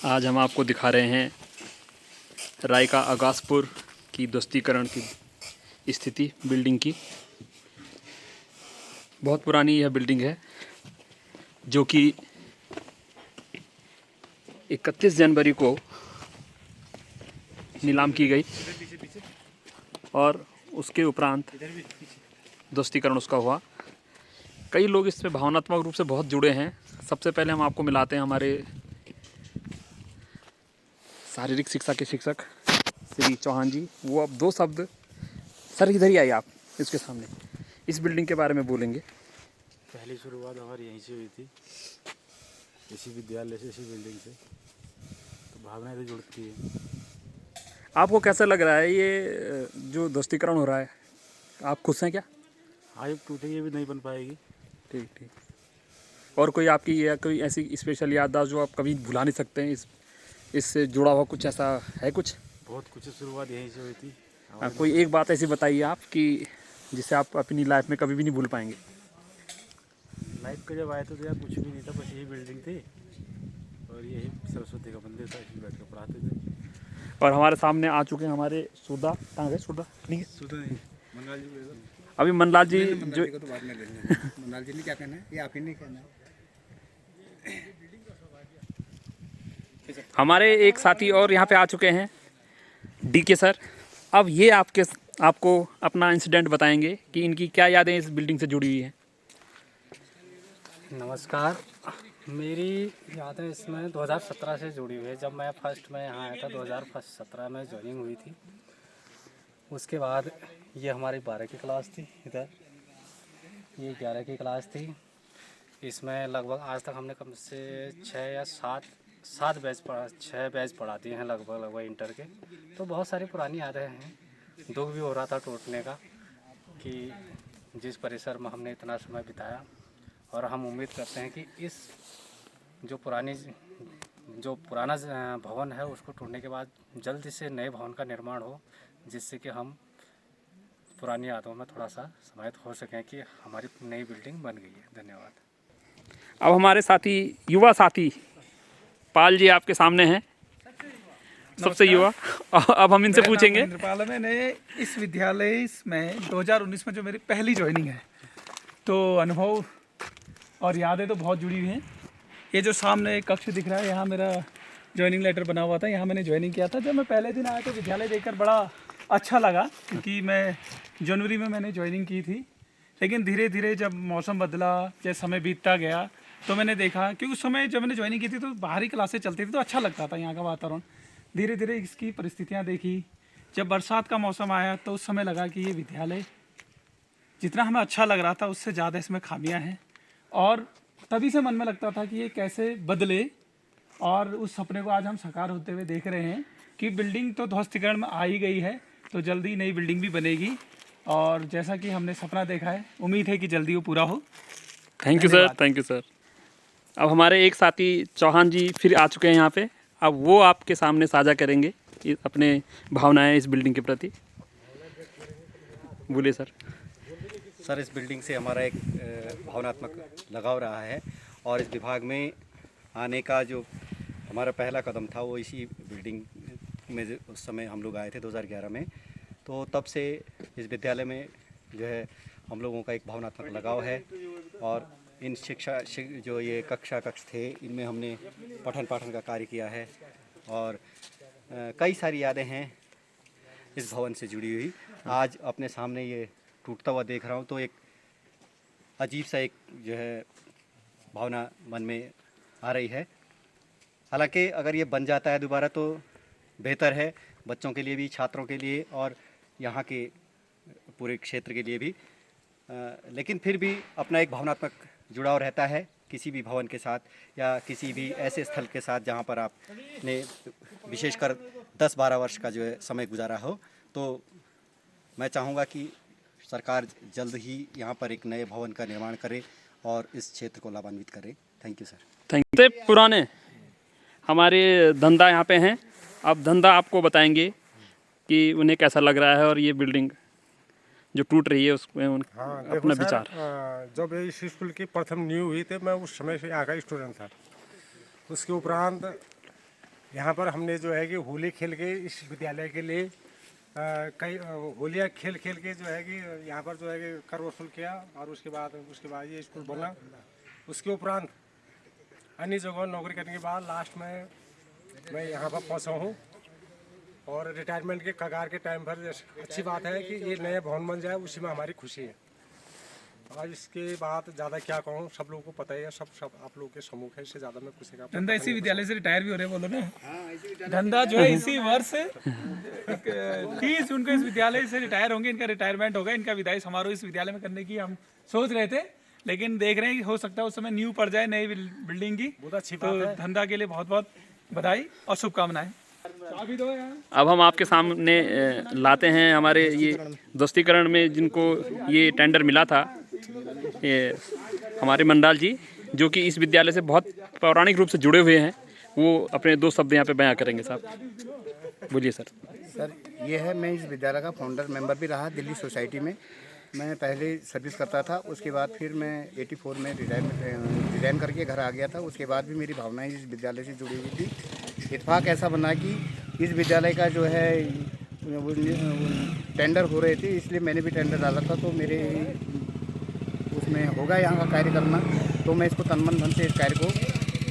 आज हम आपको दिखा रहे हैं रायका आगासपुर की ध्वस्तीकरण की स्थिति बिल्डिंग की। बहुत पुरानी यह बिल्डिंग है जो कि 31 जनवरी को नीलाम की गई और उसके उपरांत ध्वस्तीकरण उसका हुआ। कई लोग इसमें भावनात्मक रूप से बहुत जुड़े हैं। सबसे पहले हम आपको मिलाते हैं हमारे शारीरिक शिक्षा के शिक्षक श्री चौहान जी। वो अब दो शब्द, सर इधर ही आइए आप, इसके सामने इस बिल्डिंग के बारे में बोलेंगे। पहली शुरुआत हमारी यहीं से हुई थी, इसी विद्यालय से, इसी बिल्डिंग से, तो भावनाएं तो जुड़ती है। आपको कैसा लग रहा है ये जो ध्वस्तीकरण हो रहा है, आप खुश हैं क्या? आयुब टूटेगी, ये भी नहीं बन पाएगी। ठीक ठीक। और कोई आपकी या कोई ऐसी स्पेशल याददाश्त जो आप कभी भुला नहीं सकते हैं, इससे जुड़ा हुआ कुछ ऐसा है कुछ? बहुत कुछ शुरुआत यहीं से हुई थी। कोई एक बात ऐसी बताइए आप कि जिसे आप अपनी लाइफ में कभी भी नहीं भूल पाएंगे। लाइफ के जब आए थे तो यार कुछ भी नहीं था, बस यही बिल्डिंग थी और यही सरस्वती का मंदिर था, इसी बैठ कर पढ़ाते थे। और हमारे सामने आ चुके हैं हमारे सुधा, कहाँ गए सुधा? नहीं मनलाल जी, अभी मनलाल जी जो को तो बाद में लेंगे। मनलाल जी ने क्या कहना है, ये आप ही नहीं कहना है। हमारे एक साथी और यहाँ पे आ चुके हैं, डीके सर। अब ये आपको अपना इंसिडेंट बताएंगे कि इनकी क्या यादें इस बिल्डिंग से जुड़ी हुई हैं। नमस्कार, मेरी यादें इसमें 2017 से जुड़ी हुई है। जब मैं फर्स्ट में यहाँ आया था 2017 में ज्वाइनिंग हुई थी। उसके बाद ये हमारी 12 की क्लास थी, इधर ये 11 की क्लास थी। इसमें लगभग आज तक हमने कम से 6 या 7 बैच पढ़ा, 6 बैच पढ़ा दिए हैं लगभग इंटर के। तो बहुत सारी पुरानी यादें हैं। दुख भी हो रहा था टूटने का कि जिस परिसर में हमने इतना समय बिताया, और हम उम्मीद करते हैं कि इस जो पुराना भवन है उसको टूटने के बाद जल्दी से नए भवन का निर्माण हो, जिससे कि हम पुरानी यादों में थोड़ा सा समाहित हो सकें कि हमारी नई बिल्डिंग बन गई है। धन्यवाद। अब हमारे साथी, युवा साथी पाल जी आपके सामने हैं, सबसे युवा। अब हम इनसे पूछेंगे। पाल, मैंने इस विद्यालय में 2019 में जो मेरी पहली ज्वाइनिंग है, तो अनुभव और यादें तो बहुत जुड़ी हुई हैं। ये जो सामने कक्ष दिख रहा है, यहाँ मेरा ज्वाइनिंग लेटर बना हुआ था, यहाँ मैंने ज्वाइनिंग किया था। जब मैं पहले दिन आया तो विद्यालय देखकर बड़ा अच्छा लगा, क्योंकि मैं जनवरी में मैंने ज्वाइनिंग की थी। लेकिन धीरे धीरे जब मौसम बदला, जैसे समय बीतता गया, तो मैंने देखा कि उस समय जब मैंने ज्वाइनिंग की थी तो बाहरी क्लासें चलती थी तो अच्छा लगता था यहाँ का वातावरण। धीरे धीरे इसकी परिस्थितियाँ देखी। जब बरसात का मौसम आया तो उस समय लगा कि ये विद्यालय जितना हमें अच्छा लग रहा था उससे ज़्यादा इसमें खामियां हैं। और तभी से मन में लगता था कि ये कैसे बदले, और उस सपने को आज हम साकार होते हुए देख रहे हैं कि बिल्डिंग तो ध्वस्तीकरण में आ ही गई है, तो जल्दी नई बिल्डिंग भी बनेगी। और जैसा कि हमने सपना देखा है, उम्मीद है कि जल्दी वो पूरा हो। Thank you sir, thank you sir. अब हमारे एक साथी चौहान जी फिर आ चुके हैं यहाँ पे। अब वो आपके सामने साझा करेंगे अपने भावनाएं इस बिल्डिंग के प्रति। बोलिए सर। सर, इस बिल्डिंग से हमारा एक भावनात्मक लगाव रहा है, और इस विभाग में आने का जो हमारा पहला कदम था वो इसी बिल्डिंग में उस समय हम लोग आए थे 2011 में। तो तब से इस विद्यालय में जो है हम लोगों का एक भावनात्मक लगाव है, और इन जो ये कक्ष थे, इनमें हमने पठन पाठन का कार्य किया है, और कई सारी यादें हैं इस भवन से जुड़ी हुई। आज अपने सामने ये टूटता हुआ देख रहा हूँ तो एक अजीब सा एक जो है भावना मन में आ रही है। हालांकि अगर ये बन जाता है दोबारा तो बेहतर है, बच्चों के लिए भी, छात्रों के लिए, और यहाँ के पूरे क्षेत्र के लिए भी। लेकिन फिर भी अपना एक भावनात्मक जुड़ाव रहता है किसी भी भवन के साथ, या किसी भी ऐसे स्थल के साथ जहाँ पर आपने विशेषकर 10-12 वर्ष का जो है समय गुजारा हो। तो मैं चाहूँगा कि सरकार जल्द ही यहाँ पर एक नए भवन का निर्माण करे और इस क्षेत्र को लाभान्वित करे। Thank you sir. Thank you. पुराने हमारे धंधा यहाँ पे हैं। अब धंधा आपको बताएंगे कि उन्हें कैसा लग रहा है, और ये बिल्डिंग जो टूट रही है उसमें अपना विचार। जब इस स्कूल की प्रथम न्यू हुई थी, मैं उस समय से यहाँ का स्टूडेंट था। उसके उपरांत यहाँ पर हमने जो है कि होली खेल के इस विद्यालय के लिए कई होलियाँ खेल खेल के जो है कि यहाँ पर जो है कि कर वसूल किया और उसके बाद ये स्कूल बना। उसके उपरांत अन्य जगहों नौकरी करने के बाद लास्ट में मैं यहाँ पर पहुँचा हूँ और रिटायरमेंट के कगार के टाइम पर अच्छी बात है कि ये नया भवन बन जाए, उसी में हमारी खुशी है। और इसके बाद ज़्यादा क्या कहूँ, सब लोगों को पता ही है, सब आप लोगों के सम्मुख है, इससे ज़्यादा मैं कुछ नहीं। धंधा इसी विद्यालय से रिटायर भी हो रहे हैं, बोलो ना। धंधा जो है इसी वर्ष 30 जून को इस विद्यालय से रिटायर होंगे, इनका रिटायरमेंट होगा। इनका विदाई समारोह इस विद्यालय में करने की हम सोच रहे थे, लेकिन देख रहे हैं कि हो सकता है उस समय न्यू पड़ जाए नई बिल्डिंग की। बहुत अच्छी तो बात है। धंधा के लिए बहुत बहुत बधाई और शुभकामनाएं। अभी दो यार। अब हम आपके सामने लाते हैं हमारे ये दोस्तीकरण में जिनको ये टेंडर मिला था, ये हमारे मंडाल जी, जो कि इस विद्यालय से बहुत पौराणिक रूप से जुड़े हुए हैं। वो अपने 2 शब्द यहाँ पे बयां करेंगे। साहब बोलिए सर। सर ये है, मैं इस विद्यालय का फाउंडर मेंबर भी रहा दिल्ली सोसाइटी में। मैं पहले सर्विस करता था, उसके बाद फिर मैं 84 में रिजाइन करके घर आ गया था। उसके बाद भी मेरी भावनाएं इस विद्यालय से जुड़ी हुई थी। इत्तेफाक ऐसा बना कि इस विद्यालय का जो है वो टेंडर हो रहे थे, इसलिए मैंने भी टेंडर डाला था। तो मेरे उसमें होगा यहाँ का कार्य करना, तो मैं इसको तन मन धन से इस कार्य को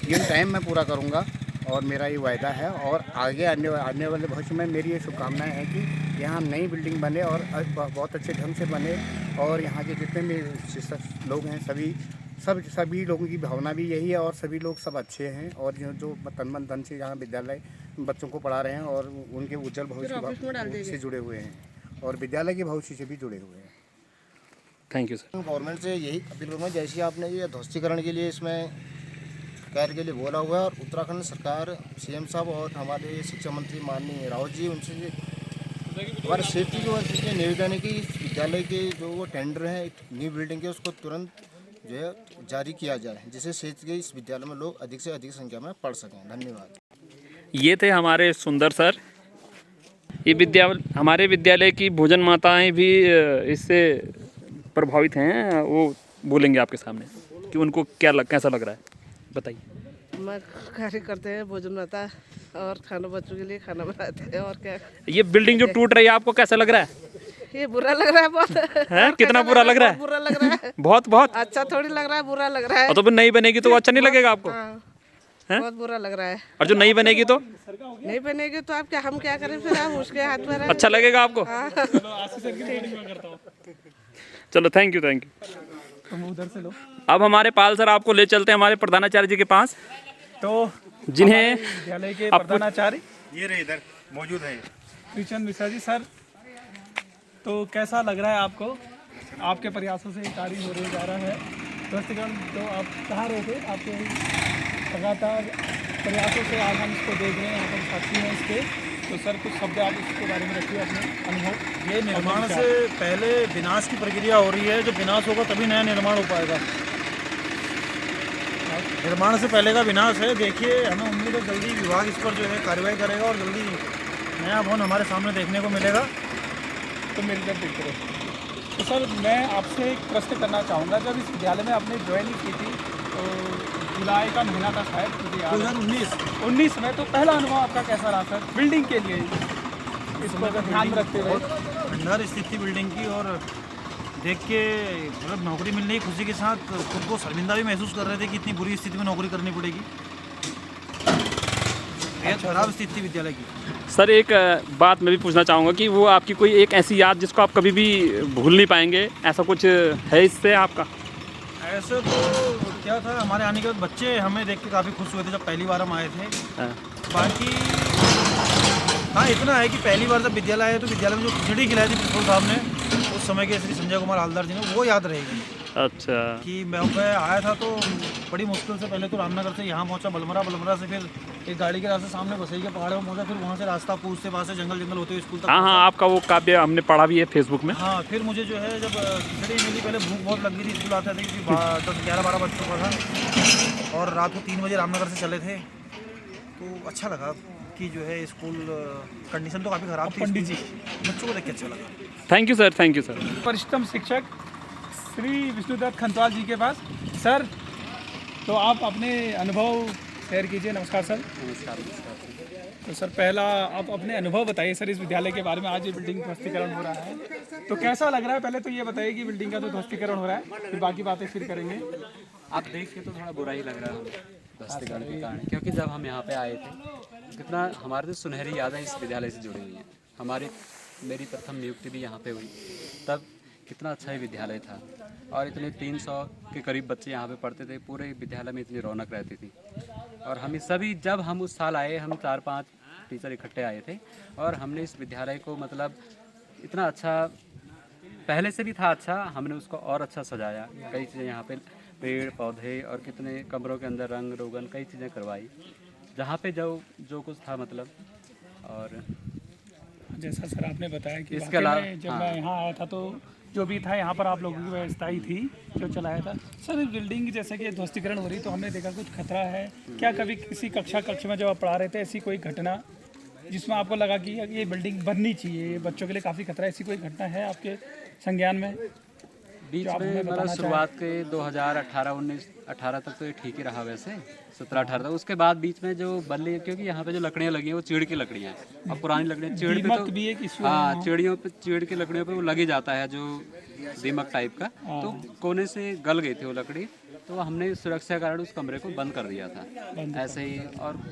इन टाइम में पूरा करूँगा और मेरा ये वायदा है। और आगे आने वाले भविष्य में मेरी ये शुभकामनाएं हैं कि यहाँ नई बिल्डिंग बने और बहुत अच्छे ढंग से बने, और यहाँ के जितने भी शिक्षक लोग हैं सभी लोगों की भावना भी यही है, और सभी लोग सब अच्छे हैं और जो तन मन धन से यहाँ विद्यालय बच्चों को पढ़ा रहे हैं और उनके उज्जवल भविष्य से जुड़े हुए हैं और विद्यालय के भविष्य से भी जुड़े हुए हैं। Thank you sir. गवर्नमेंट से यही अपील करूँगा, जैसे आपने ये ध्वस्तीकरण के लिए इसमें कार्य के लिए बोला हुआ है, और उत्तराखंड सरकार सीएम साहब और हमारे शिक्षा मंत्री माननीय रावत जी, उनसे हमारे सेफ्टी जो है निवेदन है कि इस विद्यालय के जो वो टेंडर है न्यू बिल्डिंग के, उसको तुरंत जो है जारी किया जाए, जिससे क्षेत्र के इस विद्यालय में लोग अधिक से अधिक संख्या में पढ़ सकें। धन्यवाद। ये थे हमारे सुंदर सर। ये हमारे विद्यालय की भोजन माताएं भी इससे प्रभावित हैं। वो बोलेंगे आपके सामने कि उनको कैसा लग रहा है, बताइए। मैं कार्य करते हैं भोजन माता और खाना बच्चों के लिए खाना बनाते हैं। और क्या, ये बिल्डिंग जो टूट रही है आपको कैसा लग रहा है? ये बुरा लग रहा है बहुत। है कितना बुरा लग रहा है? बुरा लग रहा है। बहुत अच्छा थोड़ी लग रहा है, बुरा लग रहा है। और तो फिर नई बनेगी तो अच्छा नहीं लगेगा आपको? हाँ, बहुत बुरा लग रहा है। और जो नई बनेगी तो नहीं बनेगी तो आप क्या, हम क्या करें फिर? आप उसके हाथ में रहे। अच्छा लगेगा आपको? चलो थैंक यू। उधर से लो। अब हमारे पाल सर आपको ले चलते हैं हमारे प्रधानाचार्य जी के पास, तो जिन्हें विद्यालय के प्रधानाचार्य ये रहे इधर मौजूद है कृष्ण मिश्रा जी। सर, तो कैसा लग रहा है आपको? आपके प्रयासों से कार्य हो रहा जा रहा है ध्वस्तीकरण, तो आप कहाँ रहे थे? आपके लगातार प्रयासों से आज हम इसको देख रहे हैं, यहाँ पर साथी हैं इसके। तो सर कुछ शब्द आप इसके बारे में रखिए, अपने अनुभव। ये निर्माण से पहले विनाश की प्रक्रिया हो रही है। जब विनाश होगा तभी नया निर्माण हो पाएगा। निर्माण से पहले का विनाश है। देखिए, हमें उम्मीद है जल्दी विभाग इस पर जो है कार्रवाई करेगा और जल्दी नया भवन हमारे सामने देखने को मिलेगा। तो मिलकर देखते रहे। तो सर मैं आपसे एक प्रश्न करना चाहूँगा, जब इस विद्यालय में आपने ज्वाइनिंग की थी तो जुलाई का महीना था शायद, 2019 में, तो पहला अनुभव आपका कैसा रहा सर बिल्डिंग के लिए, इसको ध्यान में रखते हुए? खंडहर स्थित थी बिल्डिंग की, और देख के मतलब नौकरी मिलने की खुशी के साथ खुद को शर्मिंदा भी महसूस कर रहे थे कि इतनी बुरी स्थिति में नौकरी करनी पड़ेगी। बेहद खराब स्थिति थी विद्यालय की। सर एक बात मैं भी पूछना चाहूँगा कि वो आपकी कोई एक ऐसी याद जिसको आप कभी भी भूल नहीं पाएंगे, ऐसा कुछ है इससे आपका? ऐसे तो क्या था, हमारे आने के बाद बच्चे हमें देख के काफ़ी खुश हुए थे जब पहली बार हम आए थे। बाकी हाँ, इतना है कि पहली बार जब विद्यालय आए तो विद्यालय में जो खिचड़ी खिलाई थी प्रिंसिपल साहब ने उस समय के श्री संजय कुमार हालदार जी ने, वो याद रहेगी। अच्छा। कि मैं आया था तो बड़ी मुश्किल से पहले तो रामनगर से यहाँ पहुँचा, बलमरा से फिर एक गाड़ी के रास्ते सामने बसई के पहाड़ में पहुँचा, फिर वहाँ से रास्ता पूछते वहाँ से जंगल होते हुए स्कूल तक। हाँ, आपका वो काव्य हमने पढ़ा भी है फेसबुक में। हाँ, फिर मुझे जो है जब खिचड़ी मिली, पहले भूख बहुत लग गई थी, स्कूल आते थे क्योंकि 10-11-12 बज चुका था और रात को 3 बजे रामनगर से चले थे। तो अच्छा लगा कि जो है स्कूल कंडीशन तो काफ़ी ख़राब थी, पंडित जी बच्चों को देख के अच्छा लगा। Thank you sir. वरिष्ठतम शिक्षक श्री विष्णुदत्त खंतवाल जी के पास। सर, तो आप अपने अनुभव शेयर कीजिए। नमस्कार सर। नमस्कार। तो सर पहला आप अपने अनुभव बताइए सर इस विद्यालय के बारे में। आज ये बिल्डिंग ध्वस्तीकरण हो रहा है तो कैसा लग रहा है? पहले तो ये बताइए कि बिल्डिंग का तो ध्वस्तीकरण हो रहा है, फिर बाकी बातें फिर करेंगे। आप देख के तो थोड़ा बुरा ही लग रहा है हमें ध्वस्तीकरण के कारण, क्योंकि जब हम यहाँ पे आए थे कितना हमारे तो सुनहरी यादें इस विद्यालय से जुड़ी हुई हैं। मेरी प्रथम नियुक्ति भी यहाँ पे हुई, तब कितना अच्छा ही विद्यालय था और इतने 300 के करीब बच्चे यहाँ पे पढ़ते थे। पूरे विद्यालय में इतनी रौनक रहती थी। और हम सभी जब हम उस साल आए, हम 4-5 टीचर इकट्ठे आए थे और हमने इस विद्यालय को मतलब इतना अच्छा, पहले से भी था अच्छा, हमने उसको और अच्छा सजाया। कई चीज़ें यहाँ पे पेड़ पौधे और कितने कमरों के अंदर रंग रोगन कई चीज़ें करवाई, जहाँ पे जो कुछ था मतलब। और जैसा सर आपने बताया कि इसके अलावा जब मैं यहाँ आया था तो जो भी था यहाँ पर आप लोगों की व्यवस्था ही थी जो चलाया था। सर बिल्डिंग जैसे कि ध्वस्तीकरण हो रही तो हमने देखा कुछ खतरा है क्या? कभी किसी कक्ष में जब आप पढ़ा रहे थे ऐसी कोई घटना जिसमें आपको लगा कि ये बिल्डिंग बननी चाहिए, ये बच्चों के लिए काफ़ी खतरा है, ऐसी कोई घटना है आपके संज्ञान में? बीच में मतलब शुरुआत के 2018-19-18 तक तो ये ठीक ही रहा, वैसे 17-18 तक। उसके बाद बीच में जो बल्ली, क्योंकि यहाँ पे जो लकड़ियाँ लगी हैं वो चीड़ की लकड़ियाँ हैं और पुरानी लकड़ियाँ चीड़ पे तो भी एक इशू हाँ, चीड़ की लकड़ियों पे वो लग ही जाता है, जो दीमक टाइप का। तो कोने से गल गई थी वो लकड़ी, तो हमने सुरक्षा के कारण उस कमरे को बंद कर दिया था ऐसे ही। और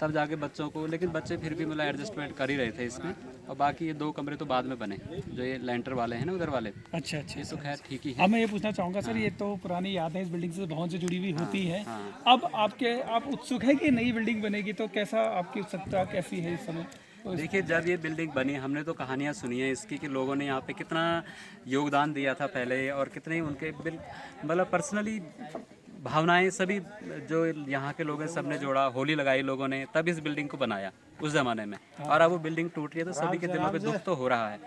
तब जाके बच्चों को, लेकिन बच्चे फिर भी मतलब एडजस्टमेंट कर ही रहे थे इसमें। और बाकी ये 2 कमरे तो बाद में बने, जो ये लेंटर वाले हैं ना उधर वाले। अच्छा। ये तो खैर ठीक ही है। अब मैं ये पूछना चाहूँगा सर, ये तो पुरानी यादें इस बिल्डिंग से बहुत से जुड़ी हुई होती है। अब आप उत्सुक हैं कि नई बिल्डिंग बनेगी तो कैसा आपकी उत्सुकता कैसी है इस समय? देखिए, जब ये बिल्डिंग बनी हमने तो कहानियाँ सुनी है इसकी कि लोगों ने यहाँ पे कितना योगदान दिया था पहले, और कितने उनके मतलब पर्सनली भावनाएं सभी जो यहाँ के लोग हैं सब ने जोड़ा। होली लगाई लोगों ने, तब इस बिल्डिंग को बनाया उस ज़माने में। और अब वो बिल्डिंग टूट रही है तो सभी के दिलों पे दुख तो हो रहा है।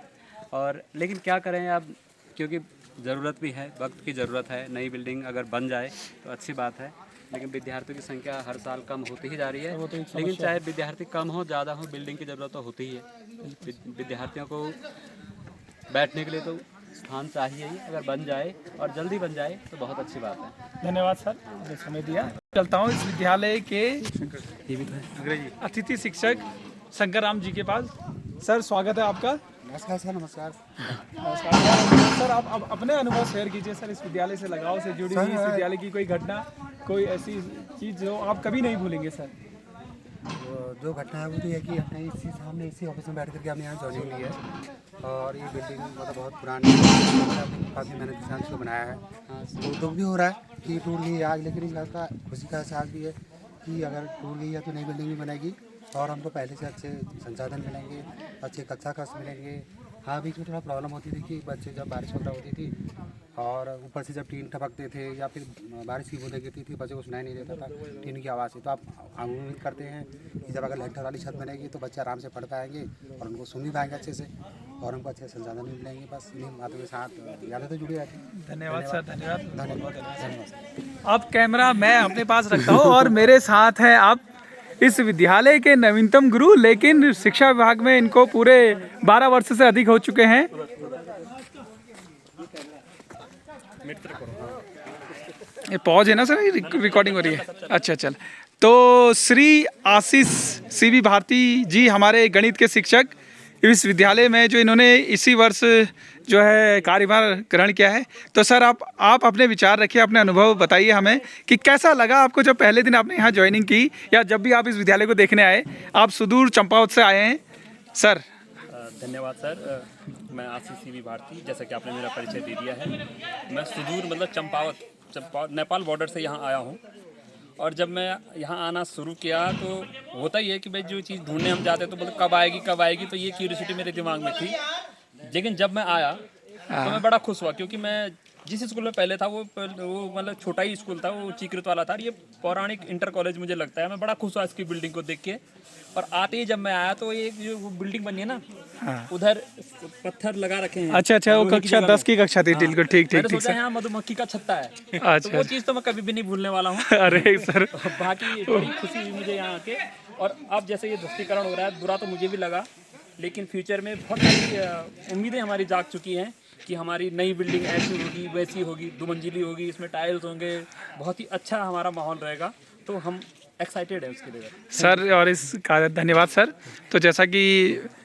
और लेकिन क्या करें अब, क्योंकि ज़रूरत भी है, वक्त की ज़रूरत है। नई बिल्डिंग अगर बन जाए तो अच्छी बात है, लेकिन विद्यार्थियों की संख्या हर साल कम होती ही जा रही है। लेकिन चाहे विद्यार्थी कम हो ज़्यादा हो, बिल्डिंग की ज़रूरत तो होती ही है। विद्यार्थियों को बैठने के लिए तो स्थान चाहिए ही। अगर बन जाए और जल्दी बन जाए तो बहुत अच्छी बात है। धन्यवाद सर, मुझे समय दिया। चलता हूँ इस विद्यालय के अतिथि शिक्षक शंकर राम जी के पास। सर स्वागत है आपका। नमस्कार सर। नमस्कार सर, आप अपने अनुभव शेयर कीजिए सर, इस विद्यालय से लगाव से जुड़ी हुई, इस विद्यालय की कोई घटना, कोई ऐसी चीज़ जो आप कभी नहीं भूलेंगे सर। जो घटना है वो तो है कि हमने सामने इसी ऑफिस में बैठ करके हमने यहाँ ज्वाइनिंग ली है। और ये बिल्डिंग मतलब बहुत पुरानी है, काफ़ी मेहनत के साथ इसको बनाया है। तो दुख भी हो रहा है कि टूट गई आज, लेकिन इस बात का खुशी का एहसास भी है कि अगर टूट गई है तो नई बिल्डिंग भी बनेगी और हमको पहले से अच्छे संसाधन मिलेंगे, अच्छे कक्षा कक्ष मिलेंगे। हाँ, बीच में थोड़ा प्रॉब्लम होती थी कि बच्चे जब बारिश वगैरह होती थी और ऊपर से जब टीन टपकते थे या फिर बारिश की बूंदें गिरती थी, बच्चे को सुनाई नहीं देता था टीन की आवाज़ से। तो आप उम्मीद करते हैं कि जब अगर लेंटर वाली छत बनेगी तो बच्चे आराम से पढ़ पाएंगे और उनको सुन भी पाएंगे अच्छे से, और हमको अच्छे संसाधन भी मिलेंगे। बस इन्हीं बातों के साथ यादें तो जुड़ी रहती हैं। धन्यवाद सर। धन्यवाद। धन्यवाद। अब कैमरा मैं अपने पास रखता हूँ और मेरे साथ हैं आप इस विद्यालय के नवीनतम गुरु, लेकिन शिक्षा विभाग में इनको पूरे 12 वर्ष से अधिक हो चुके हैं। ये पॉज है ना सर, रिकॉर्डिंग हो रही है? अच्छा चल। तो श्री आशीष सीवी भारती जी हमारे गणित के शिक्षक इस विद्यालय में, जो इन्होंने इसी वर्ष जो है कार्यभार ग्रहण किया है। तो सर आप अपने विचार रखिए, अपने अनुभव बताइए हमें कि कैसा लगा आपको जब पहले दिन आपने यहाँ ज्वाइनिंग की, या जब भी आप इस विद्यालय को देखने आए। आप सुदूर चंपावत से आए हैं सर। धन्यवाद सर। मैं आशीष सीवी भारती, जैसा कि आपने मेरा परिचय दे दिया है, मैं सुदूर मतलब चंपावत नेपाल बॉर्डर से यहाँ आया हूँ। और जब मैं यहाँ आना शुरू किया तो होता ही है कि भाई जो चीज़ ढूंढने हम जाते तो मतलब कब आएगी, तो ये क्यूरियोसिटी मेरे दिमाग में थी। लेकिन जब मैं आया तो मैं बड़ा खुश हुआ, क्योंकि मैं जिस स्कूल में पहले था वो मतलब छोटा ही स्कूल था, वो चीकृत वाला था। ये पौराणिक इंटर कॉलेज मुझे लगता है। मैं बड़ा खुश हुआ इसकी बिल्डिंग को देख के। और आते ही जब मैं आया तो ये जो बिल्डिंग बनी है ना, उधर पत्थर लगा रखे हैं। अच्छा, वो कक्षा 10 की कक्षा थी। बिल्कुल ठीक। मैंने सोचा यहाँ मधुमक्खी का छत्ता है। अच्छा, तो वो चीज़ तो मैं कभी भी नहीं भूलने वाला हूँ। अरे सर, बाकी बड़ी खुशी हुई मुझे यहाँ आके। और अब जैसे ये ध्वस्तीकरण हो रहा है, बुरा तो मुझे भी लगा, लेकिन फ्यूचर में बहुत सारी उम्मीदें हमारी जाग चुकी हैं कि हमारी नई बिल्डिंग ऐसी होगी, वैसी होगी, 2 मंजिली होगी, इसमें टाइल्स होंगे, बहुत ही अच्छा हमारा माहौल रहेगा। तो हम एक्साइटेड है उसके लिए। सर और इसका धन्यवाद सर। तो जैसा कि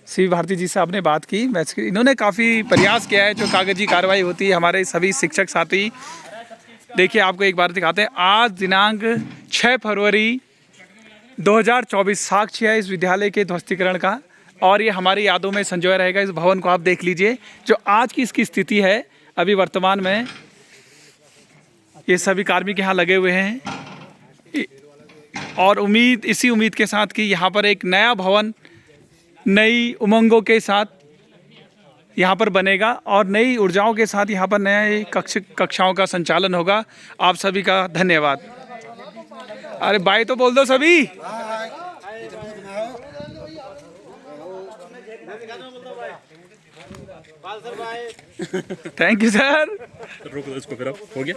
सी भारती जी से आपने बात की, इन्होंने काफ़ी प्रयास किया है। जो कागजी कार्रवाई होती है, हमारे सभी शिक्षक साथी, देखिए आपको एक बार दिखाते हैं। आज दिनांक 6 फरवरी 2024 साक्ष्य है इस विद्यालय के ध्वस्तीकरण का, और ये हमारी यादों में संजोया रहेगा। इस भवन को आप देख लीजिए, जो आज की इसकी स्थिति है। अभी वर्तमान में ये सभी कार्मिक यहाँ लगे हुए हैं, और इसी उम्मीद के साथ कि यहाँ पर एक नया भवन नई उमंगों के साथ यहाँ पर बनेगा, और नई ऊर्जाओं के साथ यहाँ पर नए कक्षाओं का संचालन होगा। आप सभी का धन्यवाद। अरे बाय तो बोल दो सभी। Thank you sir. रोक दो इसको फिर, अब हो गया।